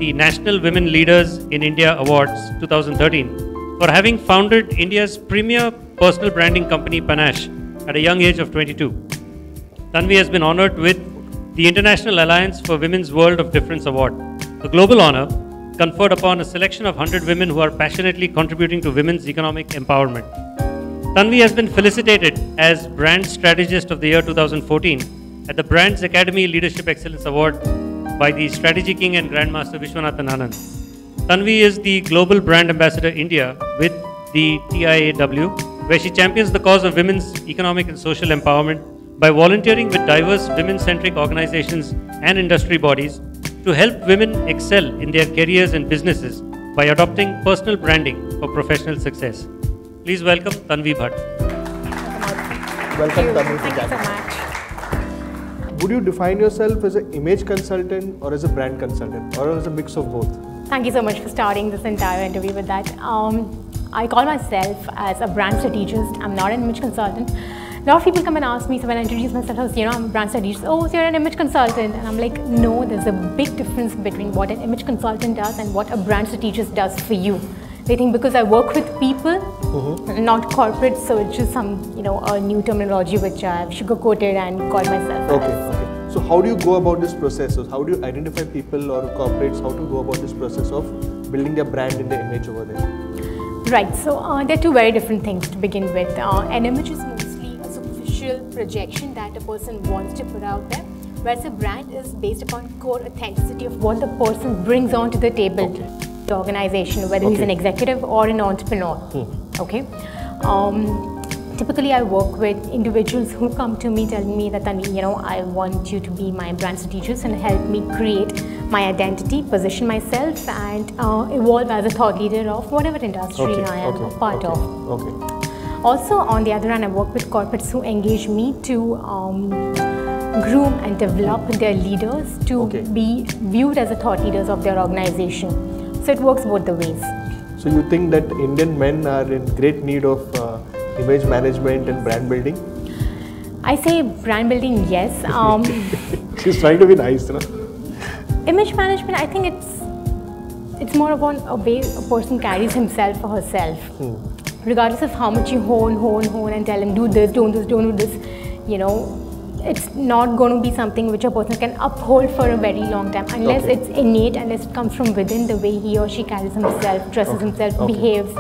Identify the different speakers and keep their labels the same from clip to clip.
Speaker 1: the National Women Leaders in India Awards 2013 for having founded India's premier personal branding company Panache at a young age of 22. Tanvi has been honored with the International Alliance for Women's World of Difference Award, a global honor conferred upon a selection of 100 women who are passionately contributing to women's economic empowerment. Tanvi has been felicitated as Brand Strategist of the Year 2014 at the Brands Academy Leadership Excellence Award by the Strategy King and Grandmaster Vishwanathan Anand. Tanvi is the Global Brand Ambassador India with the TIAF, where she champions the cause of women's economic and social empowerment by volunteering with diverse women-centric organizations and industry bodies to help women excel in their careers and businesses by adopting personal branding for professional success. Please welcome Tanvi Bhatt.
Speaker 2: Welcome, Tanvi.
Speaker 3: Thank you so much.
Speaker 2: Would you define yourself as an image consultant or as a brand consultant or as a mix of both?
Speaker 3: Thank you so much for starting this entire interview with that. I call myself as a brand strategist. I'm not an image consultant. A lot of people come and ask me, so when I introduce myself, I'm a brand strategist. Oh, so you're an image consultant. And I'm like, no, there's a big difference between what an image consultant does and what a brand strategist does for you. They think because I work with people, not corporate, so it's just some, a new terminology which I've sugar-coated and called myself.
Speaker 2: Okay. So how do you go about this process? How do you identify people or corporates? How to go about this process of building their brand and their image over there?
Speaker 3: Right. So there are two very different things to begin with. An image is mostly a superficial projection that a person wants to put out there, whereas a brand is based upon core authenticity of what the person brings onto the table.
Speaker 2: Okay.
Speaker 3: The organization, whether he's an executive or an entrepreneur. Okay. Typically, I work with individuals who come to me telling me that, Tanvi, I want you to be my brand strategist and help me create my identity, position myself, and evolve as a thought leader of whatever industry I am a part of.
Speaker 2: Okay.
Speaker 3: Also, on the other hand, I work with corporates who engage me to groom and develop their leaders to be viewed as the thought leaders of their organization. So it works both the ways.
Speaker 2: So you think that Indian men are in great need of image management and brand building?
Speaker 3: I say brand building, yes.
Speaker 2: She's trying to be nice,
Speaker 3: Image management, I think it's more about a way a person carries himself or herself. Regardless of how much you hone and tell him do this, don't do this, it's not going to be something which a person can uphold for a very long time unless it's innate, unless it comes from within the way he or she carries himself, dresses himself, behaves.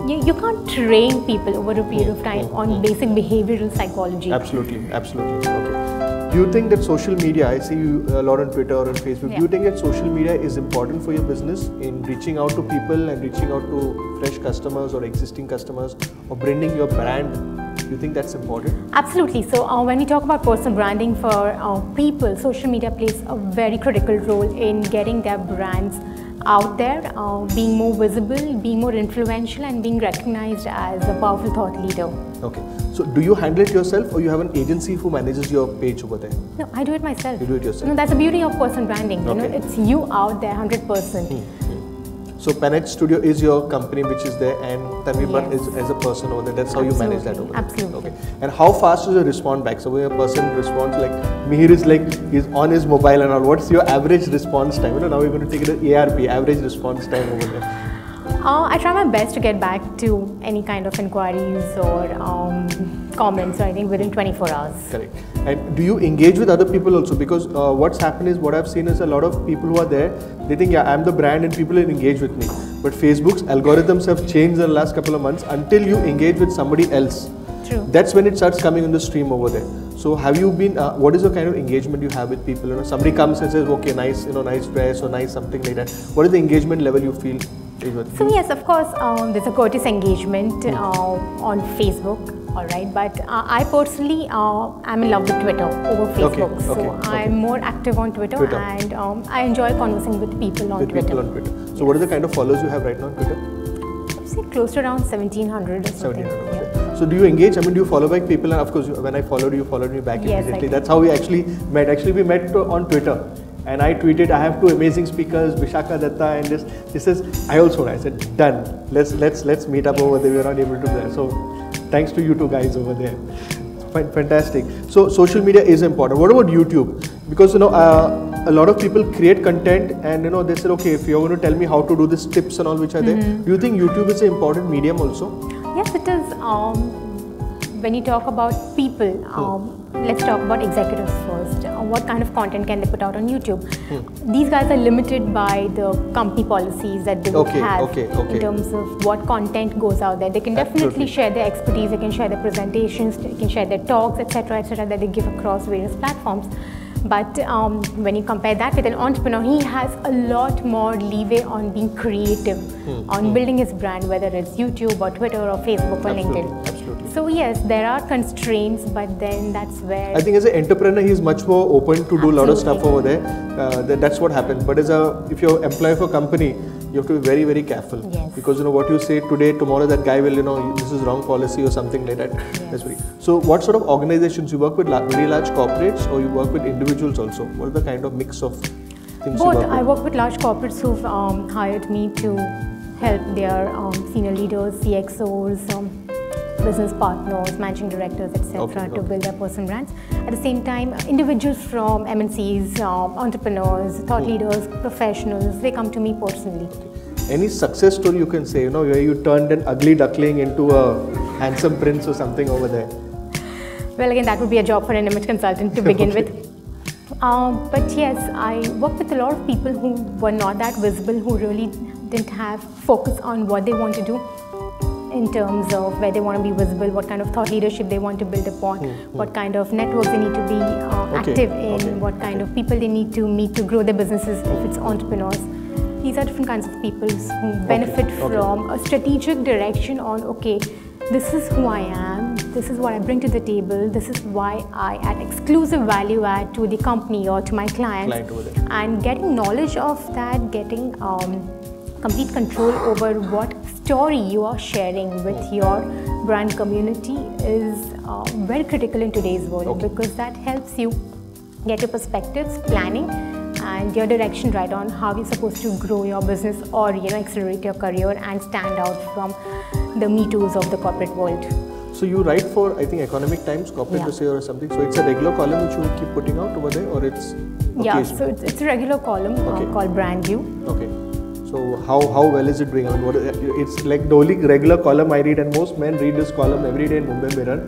Speaker 3: You can't train people over a period of time on basic behavioral psychology.
Speaker 2: Absolutely. Okay. Do you think that social media, I see you a lot on Twitter or on Facebook, do you think that social media is important for your business in reaching out to people and reaching out to fresh customers or existing customers or branding your brand? Do you think that's important?
Speaker 3: Absolutely. So when we talk about personal branding for people, social media plays a very critical role in getting their brands out there, being more visible, being more influential, and being recognized as a powerful thought leader.
Speaker 2: Okay. So do you handle it yourself or you have an agency who manages your page over there?
Speaker 3: No, I do it myself.
Speaker 2: You do it yourself?
Speaker 3: No, that's the beauty of personal branding. It's you out there 100%.
Speaker 2: So Panache Studio is your company which is there, and Tanvi Bhatt is as a person over there. That's how you manage that over there.
Speaker 3: Absolutely.
Speaker 2: Okay. And how fast does it respond back? So when a person responds, like Mihir is he's on his mobile and all, what's your average response time? Now we're going to take it as ARP, average response time over there.
Speaker 3: I try my best to get back to any kind of inquiries or comments or anything within 24 hours.
Speaker 2: Correct. And do you engage with other people also? Because what's happened is, what I've seen is a lot of people who are there, they think, I'm the brand and people will engage with me. But Facebook's algorithms have changed in the last couple of months until you engage with somebody else.
Speaker 3: True.
Speaker 2: That's when it starts coming on the stream over there. So have you been, what is the kind of engagement you have with people? Somebody comes and says, okay, nice, nice dress or nice something like that. What is the engagement level you feel?
Speaker 3: So yes, of course, there's a courteous engagement on Facebook. All right, but I personally am in love with Twitter over Facebook. I'm more active on Twitter. And I enjoy conversing with people on Twitter.
Speaker 2: So what are the kind of followers you have right now on Twitter?
Speaker 3: I'd say close to around 1700 or something.
Speaker 2: 1700, So do you engage? I mean, do you follow back people? And of course, when I followed you, followed me back immediately. That's how we actually met. Actually, we met on Twitter. And I tweeted, I have 2 amazing speakers, Vishaka Datta and this is, I also, I said, done. Let's meet up over there. We're not able to do that. So thanks to you 2 guys over there. Fantastic. So social media is important. What about YouTube? Because a lot of people create content, and they said, okay, if you're going to tell me how to do this, tips and all which are there. Do you think YouTube is an important medium also?
Speaker 3: Yes, it is. When you talk about people, let's talk about executives first. What kind of content can they put out on YouTube? These guys are limited by the company policies that they would have in terms of what content goes out there. They can definitely share their expertise, they can share their presentations, they can share their talks, etc., that they give across various platforms. But when you compare that with an entrepreneur, he has a lot more leeway on being creative, on building his brand, whether it's YouTube or Twitter or Facebook or LinkedIn.
Speaker 2: Absolutely.
Speaker 3: So yes, there are constraints, but then that's where...
Speaker 2: I think as an entrepreneur, he's much more open to do a lot of stuff over there. That's what happens. But if you're employee of a company, you have to be very, very careful.
Speaker 3: Yes.
Speaker 2: Because what you say today, tomorrow that guy will, this is wrong policy or something like that.
Speaker 3: Yes.
Speaker 2: That's very. So what sort of organizations you work with? Very large corporates, or you work with individuals also? What is the kind of mix of things
Speaker 3: Both.
Speaker 2: you work with?
Speaker 3: I work with large corporates who've hired me to help their senior leaders, CXOs, business partners, managing directors, etc. to build their personal brands. At the same time, individuals from MNCs, entrepreneurs, thought leaders, professionals, they come to me personally.
Speaker 2: Any success story you can say, where you turned an ugly duckling into a handsome prince or something over there?
Speaker 3: Well, again, that would be a job for an image consultant to begin with. But yes, I work with a lot of people who were not that visible, who really didn't have focus on what they want to do in terms of where they want to be visible, what kind of thought leadership they want to build upon, what kind of networks they need to be active in, what kind of people they need to meet to grow their businesses if it's entrepreneurs. These are different kinds of people who benefit from a strategic direction on, okay, this is who I am, this is what I bring to the table, this is why I add exclusive value add to the company or to my clients. And getting knowledge of that, getting complete control over what story you are sharing with your brand community is very critical in today's world, because that helps you get your perspectives, planning, and your direction right on how you're supposed to grow your business or accelerate your career and stand out from the Me Too's of the corporate world.
Speaker 2: So you write for, I think, Economic Times, Corporate Dossier or something. So it's a regular column which you keep putting out over there, or it's occasional?
Speaker 3: Yeah, so it's a regular column called Brand You.
Speaker 2: Okay. So how well is it doing? I mean, it's like the only regular column I read, and most men read this column every day in Mumbai Mirror.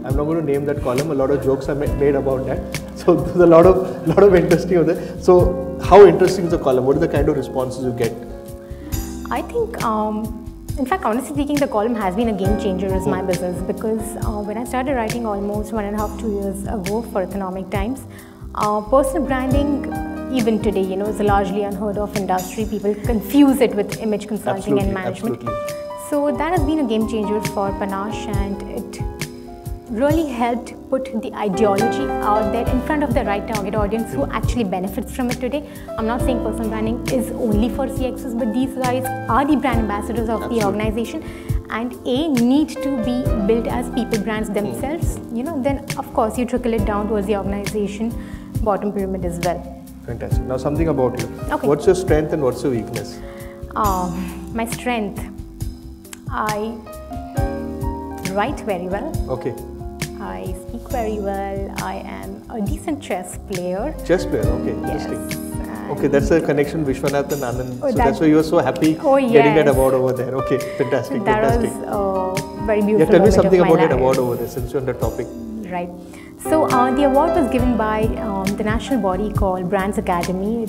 Speaker 2: I'm not going to name that column. A lot of jokes are made about that. So there's a lot of interesting over there. So how interesting is the column? What are the kind of responses you get?
Speaker 3: I think, in fact, honestly speaking, the column has been a game changer in my business, because when I started writing almost 1.5 to 2 years ago for Economic Times, personal branding, even today, is a largely unheard of industry. People confuse it with image consulting and management. So that has been a game changer for Panache, and it really helped put the ideology out there in front of the right target audience who actually benefits from it today. I'm not saying personal branding is only for CXOs, but these guys are the brand ambassadors of the organization, and need to be built as people brands themselves. Then of course you trickle it down towards the organization, bottom pyramid as well.
Speaker 2: Fantastic. Now something about you. What's your strength and what's your weakness?
Speaker 3: My strength, I write very well. I speak very well. I am a decent chess player.
Speaker 2: Chess player, interesting. Okay, that's a connection, Vishwanathan, Anand. So that's why you were so happy getting that award over there. Okay, fantastic.
Speaker 3: That was very beautiful.
Speaker 2: Tell me something about that award over there, since you're on the topic.
Speaker 3: Right. So the award was given by the national body called Brands Academy.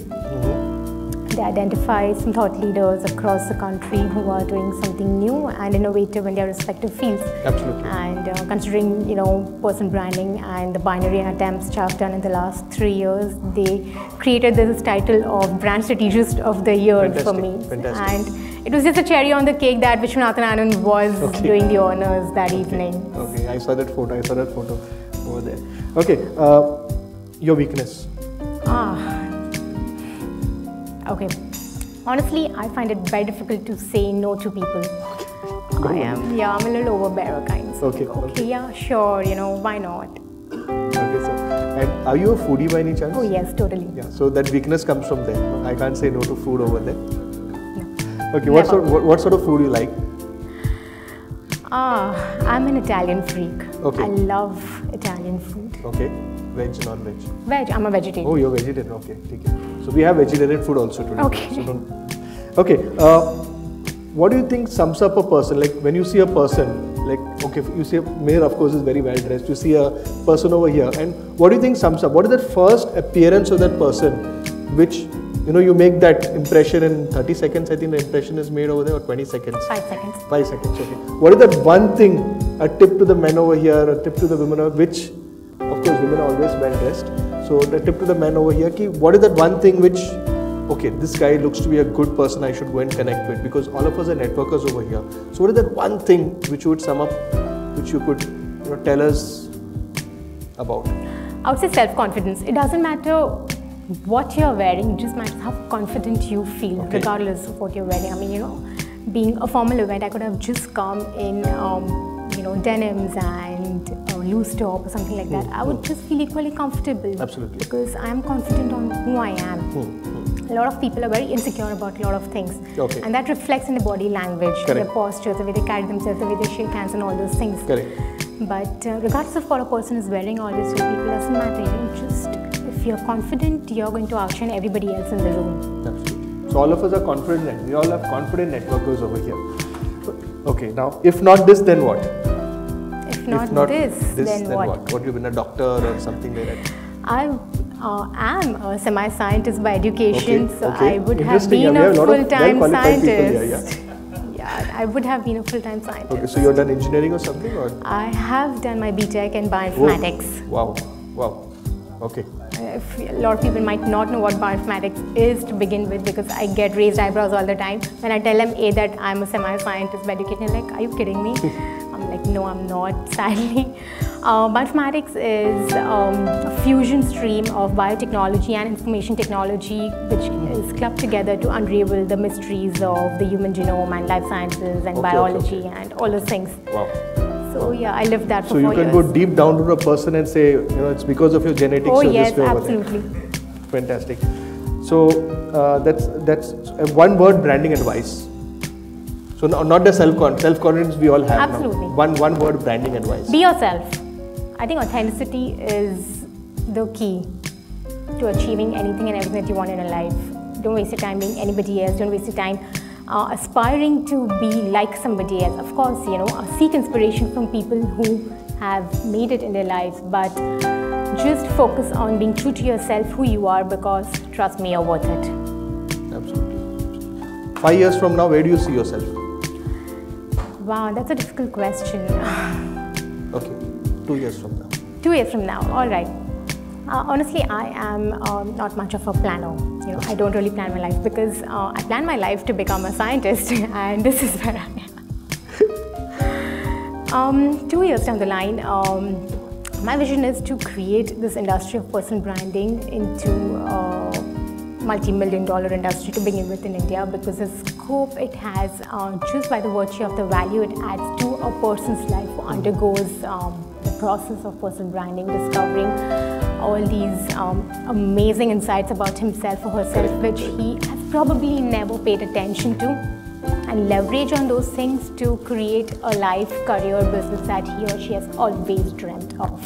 Speaker 3: They identify some thought leaders across the country who are doing something new and innovative in their respective fields.
Speaker 2: Absolutely.
Speaker 3: And considering, personal branding and the binary attempts which I've done in the last 3 years, they created this title of Brand Strategist of the Year for me.
Speaker 2: Fantastic.
Speaker 3: And it was just a cherry on the cake that Vishwanathan Anand was doing the honors that evening.
Speaker 2: Okay, I saw that photo over there. Okay, your weakness.
Speaker 3: Okay. Honestly, I find it very difficult to say no to people. I'm a little overbearer kind. So okay, yeah, sure, why not?
Speaker 2: Okay, so, and are you a foodie by any chance?
Speaker 3: Oh yes, totally.
Speaker 2: Yeah, so that weakness comes from there. I can't say no to food over there. No. Okay, what sort of food you like?
Speaker 3: I'm an Italian freak.
Speaker 2: Okay.
Speaker 3: I love Italian food.
Speaker 2: Okay. Veg, non-veg?
Speaker 3: Veg. I'm a vegetarian.
Speaker 2: Oh, you're vegetarian. Okay. So we have vegetarian food also today.
Speaker 3: Okay.
Speaker 2: So okay. What do you think sums up a person? Like when you see a person, like okay, you see a mayor, of course, is very well dressed. You see a person over here, and what do you think sums up? What is that first appearance of that person, which you make that impression in 30 seconds? I think the impression is made over there, or 20 seconds?
Speaker 3: 5 seconds.
Speaker 2: 5 seconds. Okay. What is that one thing? A tip to the men over here, a tip to the women over, which, of course, women are always well dressed. So the tip to the men over here, what is that one thing which, okay, this guy looks to be a good person, I should go and connect with, because all of us are networkers over here. So what is that one thing which you would sum up, which you could tell us about?
Speaker 3: I would say self-confidence. It doesn't matter what you're wearing, it just matters how confident you feel, regardless of what you're wearing. I mean, being a formal event, I could have just come in, denims and loose top or something like that. I would just feel equally comfortable.
Speaker 2: Absolutely.
Speaker 3: Because I am confident on who I am. A lot of people are very insecure about a lot of things.
Speaker 2: Okay.
Speaker 3: And that reflects in the body language, their postures, the way they carry themselves, the way they shake hands and all those things.
Speaker 2: Correct.
Speaker 3: But regardless of what a person is wearing, all this people doesn't matter. If you're confident, you're going to outshine everybody else in the room.
Speaker 2: Absolutely. So all of us are confident. We all have confident networkers over here. Okay, now if not this, then what?
Speaker 3: If not this, then what?
Speaker 2: What, you've been a doctor or something like that?
Speaker 3: I am a semi-scientist by education, so I would have
Speaker 2: Interesting.
Speaker 3: been a full-time
Speaker 2: well-qualified people
Speaker 3: scientist.
Speaker 2: here,
Speaker 3: Yeah, I would have been a full-time scientist.
Speaker 2: Okay, so you've done engineering or something? Or?
Speaker 3: I have done my BTech in bioinformatics.
Speaker 2: Wow. Okay.
Speaker 3: A lot of people might not know what bioinformatics is to begin with, because I get raised eyebrows all the time. When I tell them that I'm a semi-scientist by education, they're like, are you kidding me? I'm like, no, I'm not, sadly. Bioinformatics is a fusion stream of biotechnology and information technology, which is clubbed together to unravel the mysteries of the human genome and life sciences and biology and all those things.
Speaker 2: Wow.
Speaker 3: So yeah, I lived that for 4 years.
Speaker 2: So you can go deep down to a person and say, it's because of your genetics.
Speaker 3: Oh yes, absolutely.
Speaker 2: Fantastic. So that's one word branding advice. So not the self-confidence we all have.
Speaker 3: Absolutely.
Speaker 2: Now. One word branding advice.
Speaker 3: Be yourself. I think authenticity is the key to achieving anything and everything that you want in a life. Don't waste your time being anybody else. Don't waste your time aspiring to be like somebody else. Of course, seek inspiration from people who have made it in their lives, but just focus on being true to yourself, who you are, because trust me, you're worth it.
Speaker 2: Absolutely. 5 years from now, where do you see yourself?
Speaker 3: Wow, that's a difficult question.
Speaker 2: Okay, 2 years from now.
Speaker 3: 2 years from now, all right. Honestly, I am not much of a planner. I don't really plan my life, because I plan my life to become a scientist, and this is where I am. 2 years down the line, my vision is to create this industry of personal branding into a multi-million-dollar industry to begin with in India, because the scope it has, just by the virtue of the value it adds to a person's life who undergoes the process of personal branding, discovering all these amazing insights about himself or herself, which he has probably never paid attention to, and leverage on those things to create a life, career, business that he or she has always dreamt of.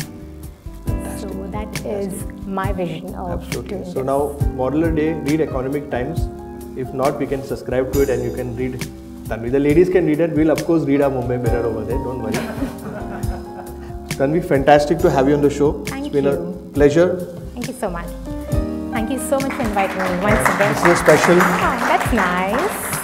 Speaker 3: So that is my vision of doing this.
Speaker 2: So now, model a day, read Economic Times. If not, we can subscribe to it and you can read Tanvi. The ladies can read it. We'll of course read our Mumbai Mirror over there. Don't worry. Tanvi, fantastic to have you on the show.
Speaker 3: It's
Speaker 2: been a pleasure.
Speaker 3: Thank you so much. Thank you so much for inviting me once again.
Speaker 2: This is special.
Speaker 3: Oh, that's nice.